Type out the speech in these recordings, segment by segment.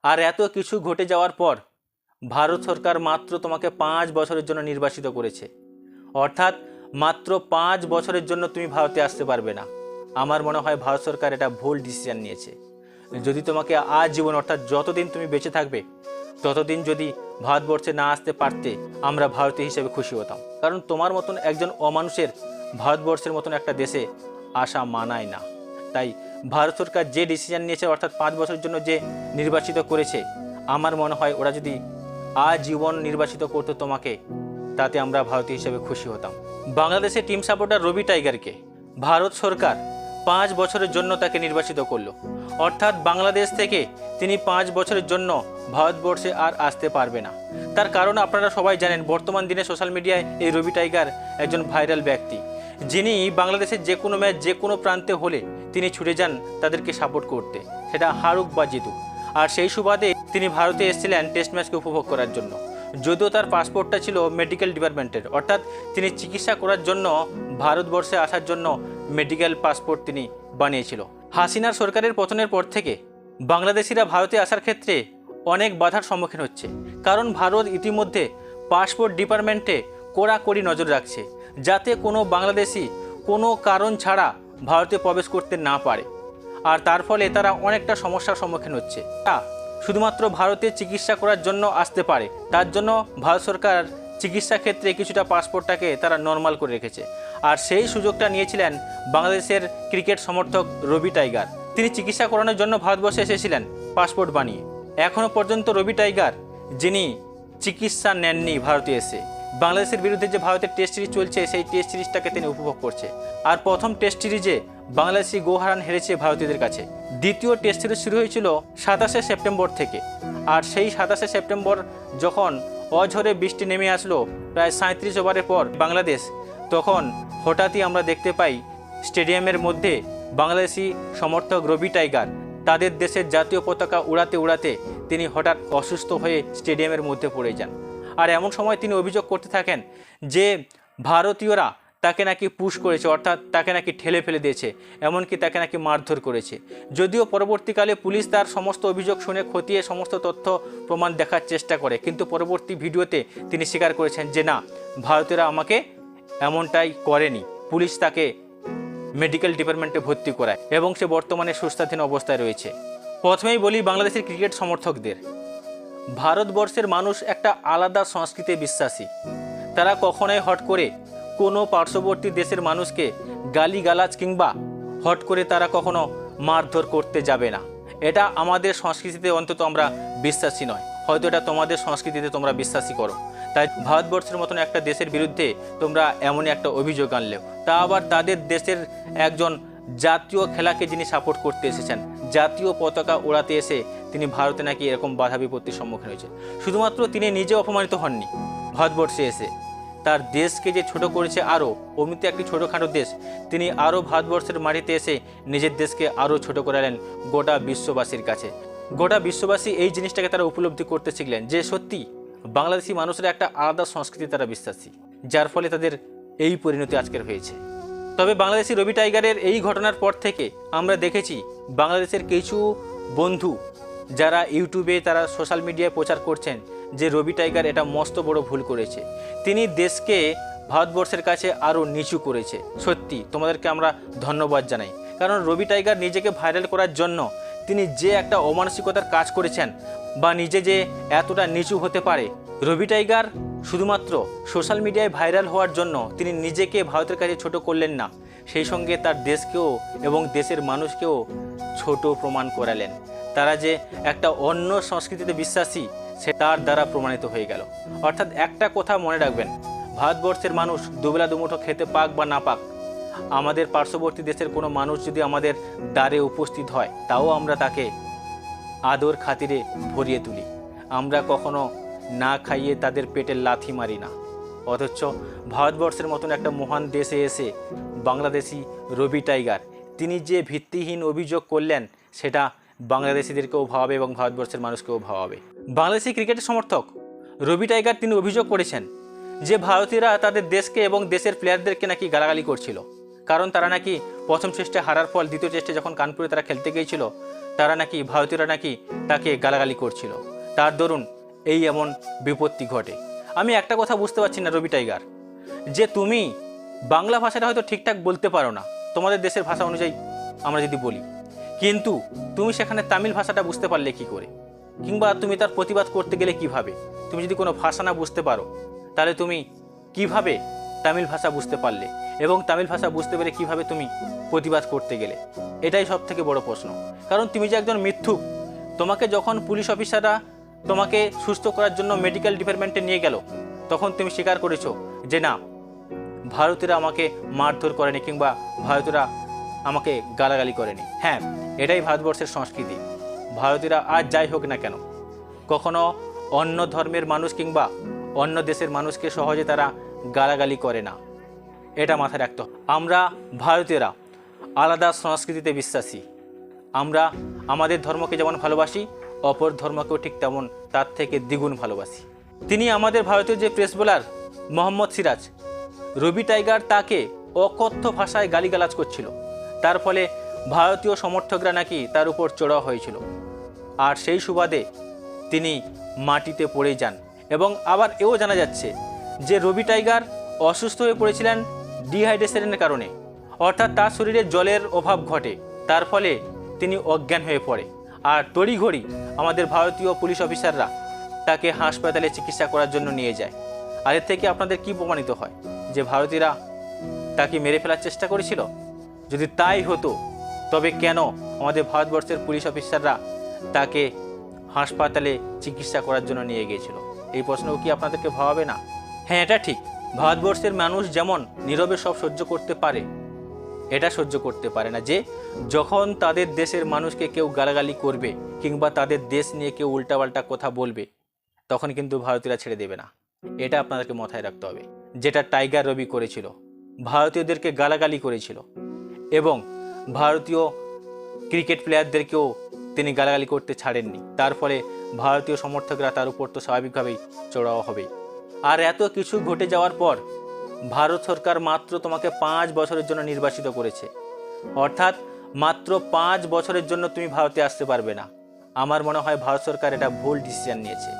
আর এত কিছু ঘটে যাওয়ার পর ভারত সরকার মাত্র তোমাকে 5 বছরের জন্য নির্বাসিত করেছে। অর্থাৎ মাত্র 5 বছরের জন্য তুমি ভারতে আসতে পারবে না। আমার মনে হয় ভারত সরকার এটা ভুল ডিসিশন নিয়েছে। যদি তোমাকে আজীবন অর্থাৎ যতদিন তুমি বেঁচে থাকবে ততদিন যদি ভারতবর্ষে না আসতে পারতে, আমরা ভারতীয় হিসেবে খুশি হতাম। কারণ তোমার মতন একজন অমানুষের ভারতবর্ষের মতন একটা দেশে আসা মানায় না। তাই ভারত সরকার যে ডিসিশন নিয়েছে অর্থাৎ 5 বছরের জন্য যে নির্বাচিত করেছে, আমার মনে হয় ওরা যদি আজীবন নির্বাচিত করতো তোমাকে, তাতে আমরা ভারতীয় হিসেবে খুশি হতাম। বাংলাদেশের টিম সাপোর্টার রবি টাইগারকে ভারত সরকার 5 বছরের জন্য তাকে নির্বাচিত করলো। অর্থাৎ বাংলাদেশ থেকে তিনি 5 বছরের জন্য ভারতবর্ষে আর আসতে পারবে না। তার কারণ আপনারা সবাই জানেন, বর্তমান দিনে সোশ্যাল মিডিয়ায় এই রবি টাইগার একজন ভাইরাল ব্যক্তি, যিনি বাংলাদেশের যে কোনো ম্যাচ যে কোনো প্রান্তে হলে তিনি ছুটে যান তাদেরকে সাপোর্ট করতে, সেটা হারুক বা জিতুক। আর সেই সুবাদে তিনি ভারতে এসেছিলেন টেস্ট ম্যাচকে উপভোগ করার জন্য। যদিও তার পাসপোর্টটা ছিল মেডিকেল ডিপার্টমেন্টের, অর্থাৎ তিনি চিকিৎসা করার জন্য ভারতবর্ষে আসার জন্য মেডিকেল পাসপোর্ট তিনি বানিয়েছিল। হাসিনার সরকারের পতনের পর থেকে বাংলাদেশিরা ভারতে আসার ক্ষেত্রে অনেক বাধার সম্মুখীন হচ্ছে। কারণ ভারত ইতিমধ্যে পাসপোর্ট ডিপার্টমেন্টে কড়াকড়ি নজর রাখছে, যাতে কোনো বাংলাদেশি কোনো কারণ ছাড়া ভারতে প্রবেশ করতে না পারে। আর তার ফলে তারা অনেকটা সমস্যার সম্মুখীন হচ্ছে। শুধুমাত্র ভারতে চিকিৎসা করার জন্য আসতে পারে, তার জন্য ভারত সরকার চিকিৎসা ক্ষেত্রে কিছুটা পাসপোর্টটাকে তারা নর্মাল করে রেখেছে। আর সেই সুযোগটা নিয়েছিলেন বাংলাদেশের ক্রিকেট সমর্থক রবি টাইগার। তিনি চিকিৎসা করানোর জন্য ভারতবর্ষে এসেছিলেন পাসপোর্ট বানিয়ে। এখনও পর্যন্ত রবি টাইগার, যিনি চিকিৎসা নেননি ভারতে এসে, বাংলাদেশের বিরুদ্ধে যে ভারতের টেস্ট সিরিজ চলছে সেই টেস্ট সিরিজটাকে তিনি উপভোগ করছে। আর প্রথম টেস্ট সিরিজে বাংলাদেশি গোহারান হেরেছে ভারতীয়দের কাছে। দ্বিতীয় টেস্ট সিরিজ শুরু হয়েছিল 27শে সেপ্টেম্বর থেকে। আর সেই 27শে সেপ্টেম্বর যখন অঝরে বৃষ্টি নেমে আসলো প্রায় 37 ওভারের পর বাংলাদেশ, তখন হঠাৎই আমরা দেখতে পাই স্টেডিয়ামের মধ্যে বাংলাদেশি সমর্থক রবি টাইগার তাদের দেশের জাতীয় পতাকা উড়াতে উড়াতে তিনি হঠাৎ অসুস্থ হয়ে স্টেডিয়ামের মধ্যে পড়ে যান। আর এমন সময় তিনি অভিযোগ করতে থাকেন যে ভারতীয়রা তাকে নাকি পুশ করেছে, অর্থাৎ তাকে নাকি ঠেলে ফেলে দিয়েছে, এমনকি তাকে নাকি মারধর করেছে। যদিও পরবর্তীকালে পুলিশ তার সমস্ত অভিযোগ শুনে খতিয়ে সমস্ত তথ্য প্রমাণ দেখার চেষ্টা করে, কিন্তু পরবর্তী ভিডিওতে তিনি স্বীকার করেছেন যে না, ভারতীয়রা আমাকে এমনটাই করেনি। পুলিশ তাকে মেডিকেল ডিপার্টমেন্টে ভর্তি করায় এবং সে বর্তমানে সুস্থাধীন অবস্থায় রয়েছে। প্রথমেই বলি বাংলাদেশের ক্রিকেট সমর্থকদের, ভারতবর্ষের মানুষ একটা আলাদা সংস্কৃতিতে বিশ্বাসী। তারা কখনোই হট করে কোনো পার্শ্ববর্তী দেশের মানুষকে গালিগালাজ কিংবা হট করে তারা কখনো মারধর করতে যাবে না। এটা আমাদের সংস্কৃতিতে অন্তত আমরা বিশ্বাসী নয়। হয়তো এটা তোমাদের সংস্কৃতিতে তোমরা বিশ্বাসী করো, তাই ভারতবর্ষের মতন একটা দেশের বিরুদ্ধে তোমরা এমনই একটা অভিযোগ আনলেও, তা আবার তাদের দেশের একজন জাতীয় খেলাকে যিনি সাপোর্ট করতে এসেছেন, জাতীয় পতাকা ওড়াতে এসে তিনি ভারতে নাকি এরকম বাধা বিপত্তির সম্মুখীন হয়েছে। শুধুমাত্র তিনি নিজে অপমানিত হননি, ভারতবর্ষে এসে তার দেশকে যে ছোট করেছে, আরও অমিতে একটি ছোটোখাটো দেশ, তিনি আরও ভারতবর্ষের মাটিতে এসে নিজের দেশকে আরও ছোট করালেন গোটা বিশ্ববাসীর কাছে। গোটা বিশ্ববাসী এই জিনিসটাকে তারা উপলব্ধি করতে শিখলেন যে সত্যি বাংলাদেশি মানুষেরা একটা আলাদা সংস্কৃতি তারা বিশ্বাসী, যার ফলে তাদের এই পরিণতি আজকের হয়েছে। তবে বাংলাদেশি রবি টাইগারের এই ঘটনার পর থেকে আমরা দেখেছি বাংলাদেশের কিছু বন্ধু যারা ইউটিউবে তারা সোশ্যাল মিডিয়ায় প্রচার করছেন যে রবি টাইগার এটা মস্ত বড় ভুল করেছে, তিনি দেশকে ভারতবর্ষের কাছে আরও নিচু করেছে। সত্যি তোমাদেরকে আমরা ধন্যবাদ জানাই, কারণ রবি টাইগার নিজেকে ভাইরাল করার জন্য তিনি যে একটা অমানসিকতার কাজ করেছেন বা নিজে যে এতটা নিচু হতে পারে, রবি টাইগার শুধুমাত্র সোশ্যাল মিডিয়ায় ভাইরাল হওয়ার জন্য তিনি নিজেকে ভারতের কাছে ছোট করলেন না, সেই সঙ্গে তার দেশকেও এবং দেশের মানুষকেও ছোট প্রমাণ করালেন। তারা যে একটা অন্য সংস্কৃতিতে বিশ্বাসী সে তার দ্বারা প্রমাণিত হয়ে গেল। অর্থাৎ একটা কথা মনে রাখবেন, ভারতবর্ষের মানুষ দুবেলা দুমুঠো খেতে পাক বা না পাক, আমাদের পার্শ্ববর্তী দেশের কোনো মানুষ যদি আমাদের দ্বারে উপস্থিত হয় তাও আমরা তাকে আদর খাতিরে ভরিয়ে তুলি। আমরা কখনো না খাইয়ে তাদের পেটে লাথি মারি না। অথচ ভারতবর্ষের মতন একটা মহান দেশে এসে বাংলাদেশি রবি টাইগার তিনি যে ভিত্তিহীন অভিযোগ করলেন সেটা বাংলাদেশিদেরকেও ভাবাবে এবং ভারতবর্ষের মানুষকেও ভাবাবে। বাংলাদেশি ক্রিকেটের সমর্থক রবি টাইগার তিনি অভিযোগ করেছেন যে ভারতীয়রা তাদের দেশকে এবং দেশের প্লেয়ারদেরকে নাকি গালাগালি করছিল, কারণ তারা নাকি প্রথম টেস্টে হারার ফল দ্বিতীয় টেস্টে যখন কানপুরে তারা খেলতে গিয়েছিল তারা নাকি ভারতীয়রা নাকি তাকে গালাগালি করছিল, তার দরুন এই এমন বিপত্তি ঘটে। আমি একটা কথা বুঝতে পারছি না রবি টাইগার, যে তুমি বাংলা ভাষাটা হয়তো ঠিকঠাক বলতে পারো না তোমাদের দেশের ভাষা অনুযায়ী আমরা যদি বলি, কিন্তু তুমি সেখানে তামিল ভাষাটা বুঝতে পারলে কি করে, কিংবা তুমি তার প্রতিবাদ করতে গেলে কিভাবে? তুমি যদি কোনো ভাষা না বুঝতে পারো তাহলে তুমি কিভাবে তামিল ভাষা বুঝতে পারলে, এবং তামিল ভাষা বুঝতে পেরে কিভাবে তুমি প্রতিবাদ করতে গেলে? এটাই সব থেকে বড় প্রশ্ন। কারণ তুমি যে একজন মিথ্যুক, তোমাকে যখন পুলিশ অফিসাররা তোমাকে সুস্থ করার জন্য মেডিকেল ডিপার্টমেন্টে নিয়ে গেল, তখন তুমি স্বীকার করেছো যে না, ভারতীয়রা আমাকে মারধর করেনি কিংবা ভারতীয়রা আমাকে গালাগালি করেনি। হ্যাঁ, এটাই ভারতবর্ষের সংস্কৃতি। ভারতীয়রা আজ যাই হোক না কেন, কখনো অন্য ধর্মের মানুষ কিংবা অন্য দেশের মানুষকে সহজে তারা গালাগালি করে না, এটা মাথায় রাখতে হবে। আমরা ভারতীয়রা আলাদা সংস্কৃতিতে বিশ্বাসী। আমরা আমাদের ধর্মকে যেমন ভালোবাসি, অপর ধর্মকেও ঠিক তেমন তার থেকে দ্বিগুণ ভালোবাসি। তিনি আমাদের ভারতীয় যে প্রেস বোলার মোহাম্মদ সিরাজ, রবি টাইগার তাকে অকথ্য ভাষায় গালিগালাজ করছিল, তার ফলে ভারতীয় সমর্থকরা নাকি তার উপর চড়াও হয়েছিল, আর সেই সুবাদে তিনি মাটিতে পড়ে যান। এবং আবার এও জানা যাচ্ছে যে রবি টাইগার অসুস্থ হয়ে পড়েছিলেন ডিহাইড্রেশনের কারণে, অর্থাৎ তার শরীরে জলের অভাব ঘটে, তার ফলে তিনি অজ্ঞান হয়ে পড়ে। আর তড়িঘড়ি আমাদের ভারতীয় পুলিশ অফিসাররা তাকে হাসপাতালে চিকিৎসা করার জন্য নিয়ে যায়। আর এর থেকে আপনাদের কি প্রমাণিত হয় যে ভারতীয়রা তাকে মেরে ফেলার চেষ্টা করেছিল? যদি তাই হতো তবে কেন আমাদের ভারতবর্ষের পুলিশ অফিসাররা তাকে হাসপাতালে চিকিৎসা করার জন্য নিয়ে গিয়েছিল? এই প্রশ্নও কি আপনাদেরকে ভাবাবে না? হ্যাঁ, এটা ঠিক, ভারতবর্ষের মানুষ যেমন নীরবে সব সহ্য করতে পারে, এটা সহ্য করতে পারে না যে যখন তাদের দেশের মানুষকে কেউ গালাগালি করবে কিংবা তাদের দেশ নিয়ে কেউ উল্টাপাল্টা কথা বলবে, তখন কিন্তু ভারতীয়রা ছেড়ে দেবে না। এটা আপনাদেরকে মাথায় রাখতে হবে। যেটা টাইগার রবি করেছিল, ভারতীয়দেরকে গালাগালি করেছিল এবং ভারতীয় ক্রিকেট প্লেয়ারদেরকেও তিনি গালাগালি করতে ছাড়েননি, তার ফলে ভারতীয় সমর্থকরা তার উপর তো স্বাভাবিকভাবেই চড়াও হবেই। আর এত কিছু ঘটে যাওয়ার পর ভারত সরকার মাত্র তোমাকে 5 বছরের জন্য নির্বাসিত করেছে, অর্থাৎ মাত্র 5 বছরের জন্য তুমি ভারতে আসতে পারবে না। আমার মনে হয় ভারত সরকার এটা ভুল ডিসিশন নিয়েছে।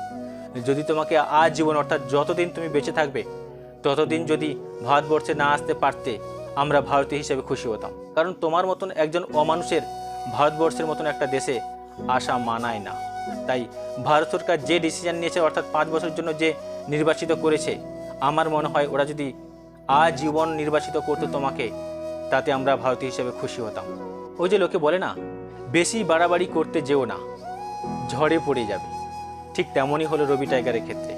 যদি তোমাকে আজীবন, অর্থাৎ যতদিন তুমি বেঁচে থাকবে ততদিন যদি ভারতবর্ষে না আসতে পারতে, আমরা ভারতীয় হিসেবে খুশি হতাম। কারণ তোমার মতন একজন অমানুষের ভারতবর্ষের মতন একটা দেশে আসা মানায় না। তাই ভারত সরকার যে ডিসিশন নিয়েছে, অর্থাৎ 5 বছরের জন্য যে নির্বাচিত করেছে, আমার মনে হয় ওরা যদি আজীবন নির্বাচিত করতো তোমাকে, তাতে আমরা ভারতীয় হিসেবে খুশি হতাম। ওই যে লোকে বলে না, বেশি বাড়াবাড়ি করতে যেও না, ঝড়ে পড়ে যাবে। ঠিক তেমনই হলো রবি টাইগারের ক্ষেত্রে।